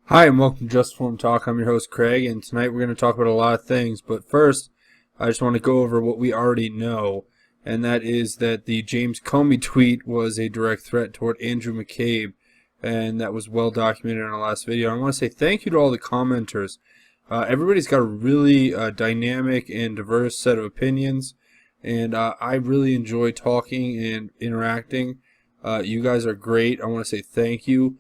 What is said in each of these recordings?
Hi, and welcome to Just Form Talk. I'm your host, Craig, and tonight we're going to talk about a lot of things. But first, I just want to go over what we already know, and that is that the James Comey tweet was a direct threat toward Andrew McCabe, and that was well documented in our last video. I want to say thank you to all the commenters. Everybody's got a really dynamic and diverse set of opinions, and I really enjoy talking and interacting. You guys are great. I want to say thank you.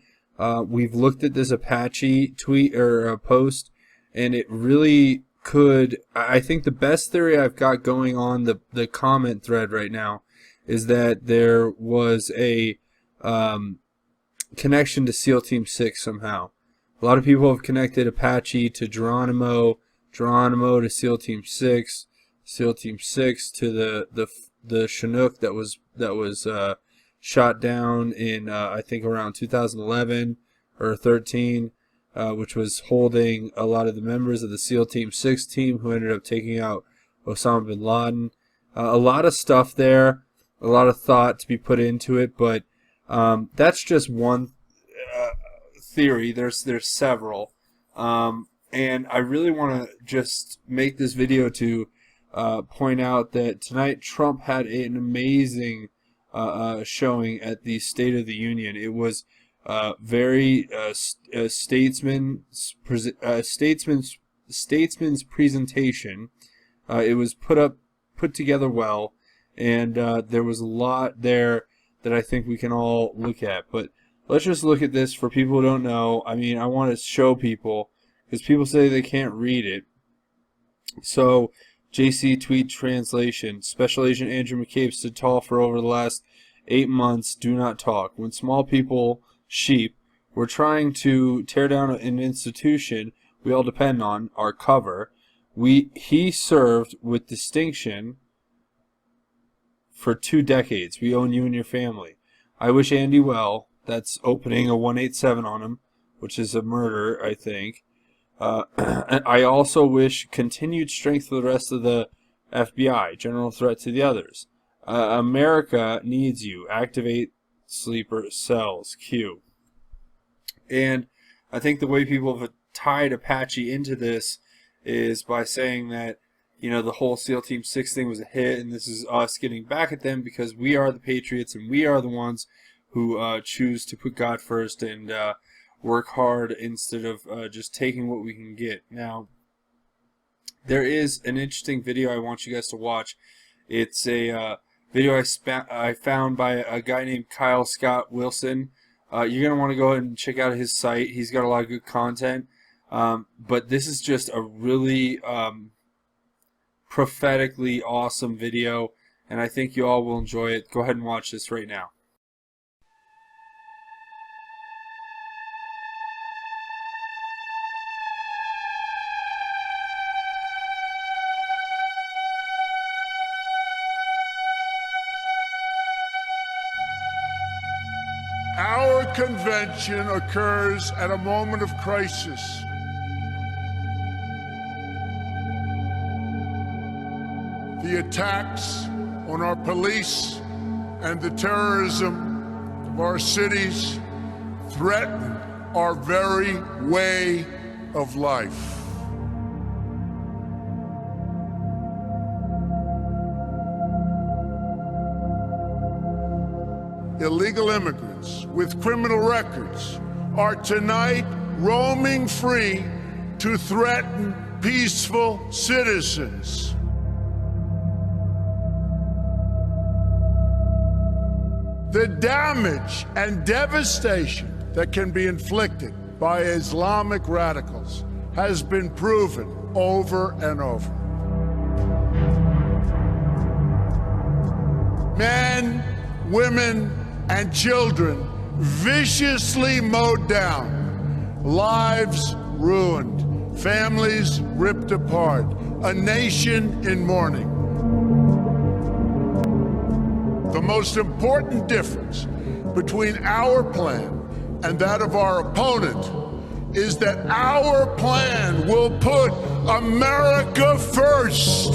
We've looked at this Apache tweet or post, and it really could. I think the best theory I've got going on the comment thread right now is that there was a connection to SEAL Team 6 somehow. A lot of people have connected Apache to Geronimo to SEAL Team 6, SEAL Team 6 to the Chinook that was shot down in I think around 2011 or 13, which was holding a lot of the members of the SEAL Team 6 team who ended up taking out Osama bin Laden. A lot of stuff there, a lot of thought to be put into it, but that's just one theory. There's several, and I really want to just make this video to point out that tonight Trump had an amazing showing at the State of the Union. It was very statesman's presentation. It was put together well, and there was a lot there that I think we can all look at. But let's just look at this for people who don't know. I mean, I want to show people because people say they can't read it. So, JC tweet translation: Special Agent Andrew McCabe stood tall for over the last 8 months. Do not talk. When small people, sheep, were trying to tear down an institution we all depend on, our cover, he served with distinction for 2 decades. We own you and your family. I wish Andy well. That's opening a 187 on him, which is a murder, I think. I also wish continued strength for the rest of the FBI. General threat to the others. America needs you. Activate sleeper cells. Q. And I think the way people have tied Apache into this is by saying that, you know, the whole SEAL Team 6 thing was a hit, and this is us getting back at them because we are the patriots and we are the ones who choose to put God first and work hard instead of just taking what we can get. Now, there is an interesting video I want you guys to watch. It's a video I found by a guy named Kyle Scott Wilson. You're going to want to go ahead and check out his site. He's got a lot of good content. But this is just a really prophetically awesome video, and I think you all will enjoy it. Go ahead and watch this right now. Our convention occurs at a moment of crisis. The attacks on our police and the terrorism of our cities threaten our very way of life. Illegal immigrants with criminal records are tonight roaming free to threaten peaceful citizens. The damage and devastation that can be inflicted by Islamic radicals has been proven over and over. Men, women, and children viciously mowed down, lives ruined, families ripped apart, a nation in mourning. The most important difference between our plan and that of our opponent is that our plan will put America first.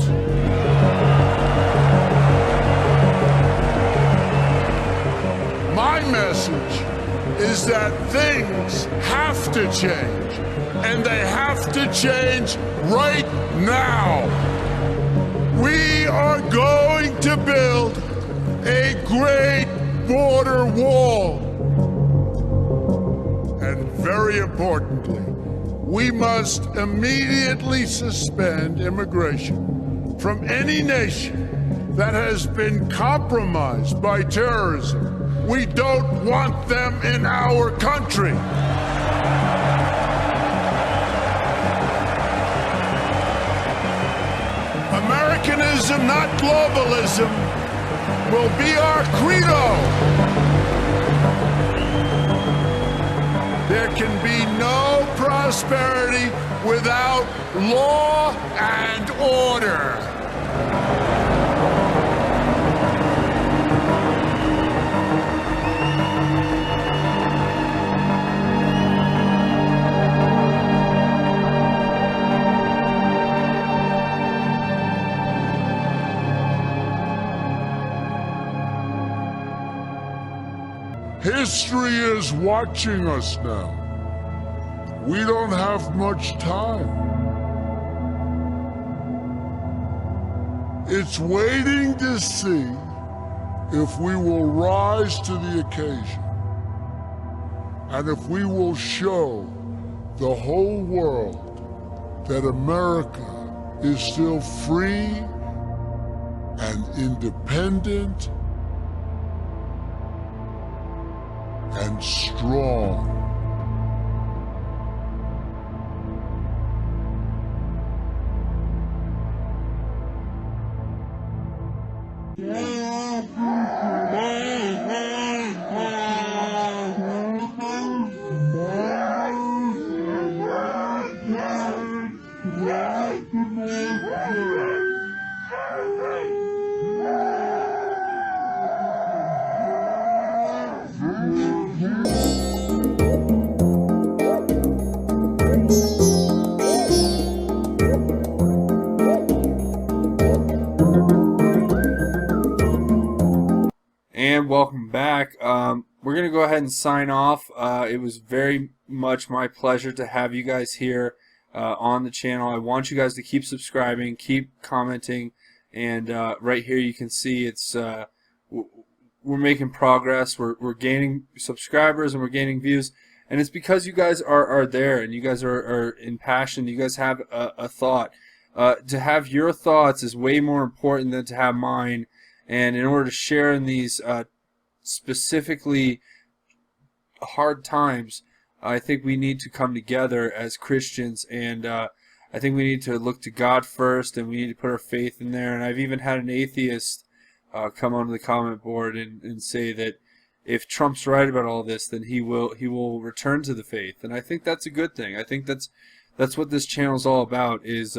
My message is that things have to change, and they have to change right now. We are going to build a great border wall. And very importantly, we must immediately suspend immigration from any nation that has been compromised by terrorism. We don't want them in our country. Americanism, not globalism, will be our credo. There can be no prosperity without law and order. History is watching us now. We don't have much time. It's waiting to see if we will rise to the occasion and if we will show the whole world that America is still free and independent and strong. And welcome back. We're going to go ahead and sign off. It was very much my pleasure to have you guys here on the channel. I want you guys to keep subscribing, keep commenting, and right here you can see it's we're making progress. We're gaining subscribers and we're gaining views, and it's because you guys are there and you guys are impassioned. You guys have a thought. To have your thoughts is way more important than to have mine. And in order to share in these specifically hard times, I think we need to come together as Christians, and I think we need to look to God first, and we need to put our faith in there. And I've even had an atheist come onto the comment board and say that if Trump's right about all this, then he will return to the faith, and I think that's a good thing. I think that's what this channel is all about. Is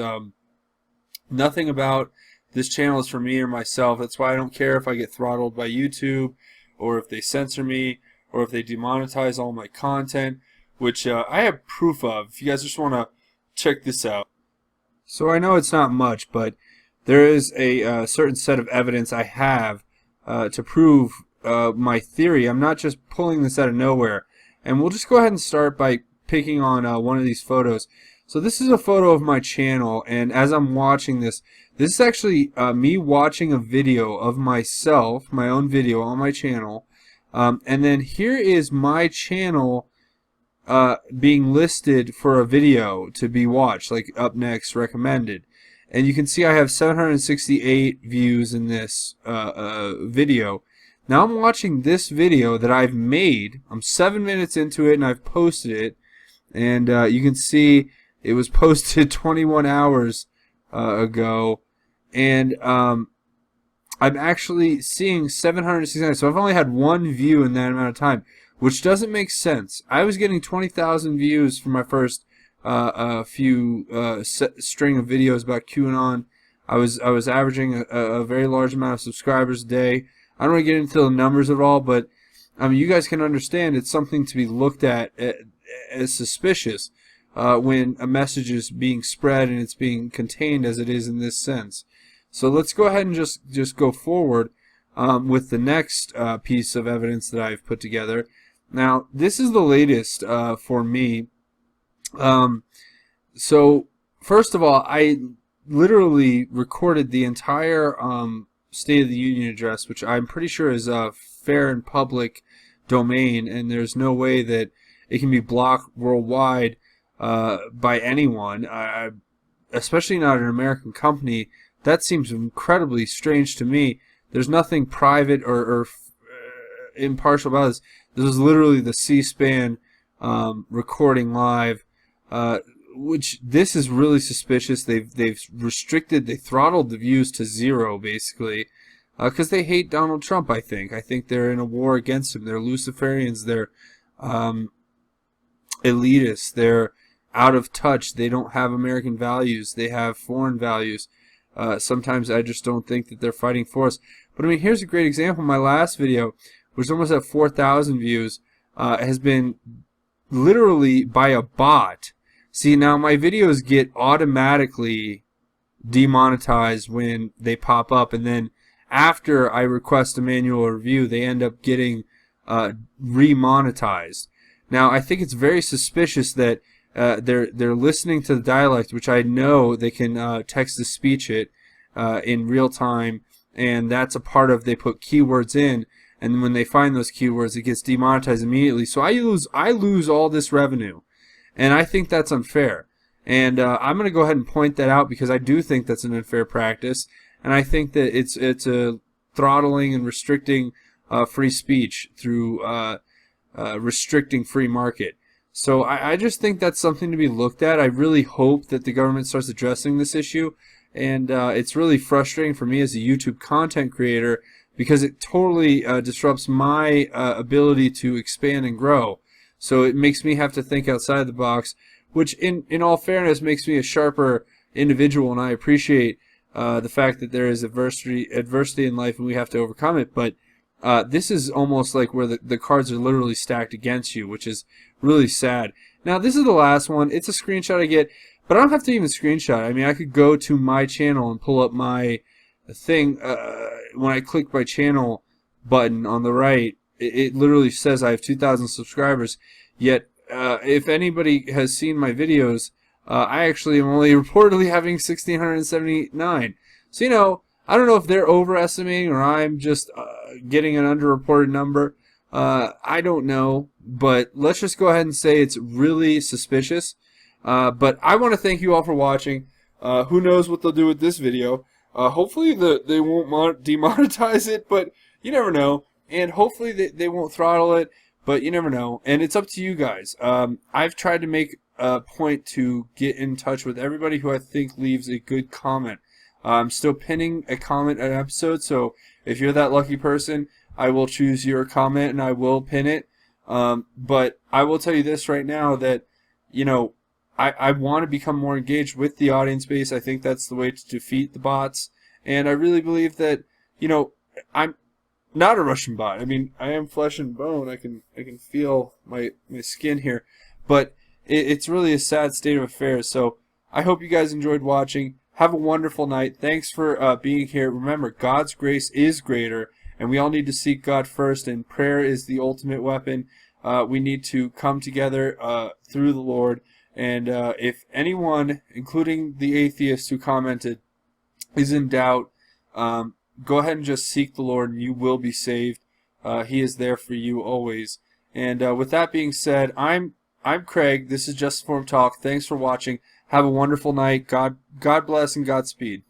nothing about this channel is for me or myself. That's why I don't care if I get throttled by YouTube, or if they censor me, or if they demonetize all my content, which I have proof of. If you guys just want to check this out. So I know it's not much, but there is a certain set of evidence I have to prove my theory. I'm not just pulling this out of nowhere. And we'll just go ahead and start by picking on one of these photos. So this is a photo of my channel, and as I'm watching this is actually me watching a video of myself, my own video on my channel, and then here is my channel being listed for a video to be watched, like up next, recommended. And you can see I have 768 views in this video. Now I'm watching this video that I've made. I'm 7 minutes into it and I've posted it, and you can see it was posted 21 hours ago, and I'm actually seeing 769. So I've only had one view in that amount of time, which doesn't make sense. I was getting 20,000 views for my first string of videos about QAnon. I was averaging a very large amount of subscribers a day. I don't want to get into the numbers at all, but I mean, you guys can understand it's something to be looked at as suspicious when a message is being spread and it's being contained as it is in this sense. So let's go ahead and just go forward with the next piece of evidence that I've put together. Now, this is the latest for me. So, first of all, I literally recorded the entire State of the Union address, which I'm pretty sure is fair and public domain, and there's no way that it can be blocked worldwide by anyone, especially not an American company. That seems incredibly strange to me. There's nothing private or impartial about this. This is literally the C-SPAN recording live, which this is really suspicious. They've restricted, they throttled the views to 0 basically, because they hate Donald Trump. I think they're in a war against him. They're Luciferians. They're elitists. They're out of touch. They don't have American values. They have foreign values. Sometimes I just don't think that they're fighting for us. But I mean, here's a great example. My last video, which almost at 4,000 views, has been literally by a bot. See, now my videos get automatically demonetized when they pop up, and then after I request a manual review, they end up getting remonetized. Now, I think it's very suspicious that they're listening to the dialect, which I know they can text-to-speech it in real time, and that's a part of, they put keywords in, and when they find those keywords, it gets demonetized immediately. So I lose all this revenue, and I think that's unfair. And I'm going to go ahead and point that out, because I do think that's an unfair practice, and I think that it's a throttling and restricting free speech through restricting free market. So I just think that's something to be looked at. I really hope that the government starts addressing this issue, and it's really frustrating for me as a YouTube content creator, because it totally disrupts my ability to expand and grow. So it makes me have to think outside the box, which in all fairness makes me a sharper individual, and I appreciate the fact that there is adversity in life and we have to overcome it. But this is almost like where the cards are literally stacked against you, which is really sad. Now, this is the last one. It's a screenshot I get, but I don't have to even screenshot. I mean, I could go to my channel and pull up my thing. When I click my channel button on the right, it literally says I have 2,000 subscribers. Yet, if anybody has seen my videos, I actually am only reportedly having 1,679. So, you know, I don't know if they're overestimating or I'm just getting an underreported number. I don't know, but let's just go ahead and say it's really suspicious. But I want to thank you all for watching. Who knows what they'll do with this video. Hopefully they won't demonetize it, but you never know. And hopefully they won't throttle it, but you never know. And it's up to you guys. I've tried to make a point to get in touch with everybody who I think leaves a good comment. I'm still pinning a comment an episode, so if you're that lucky person, I will choose your comment and I will pin it. But I will tell you this right now, that, you know, I want to become more engaged with the audience base. I think that's the way to defeat the bots. And I really believe that, you know, I'm not a Russian bot. I mean, I am flesh and bone. I can feel my skin here. But it's really a sad state of affairs. So I hope you guys enjoyed watching. Have a wonderful night. Thanks for being here. Remember, God's grace is greater, and we all need to seek God first, and prayer is the ultimate weapon. We need to come together through the Lord. And if anyone, including the atheist who commented, is in doubt, go ahead and just seek the Lord, and you will be saved. He is there for you always. And with that being said, I'm Craig. This is Just Form Talk. Thanks for watching. Have a wonderful night. God bless and Godspeed.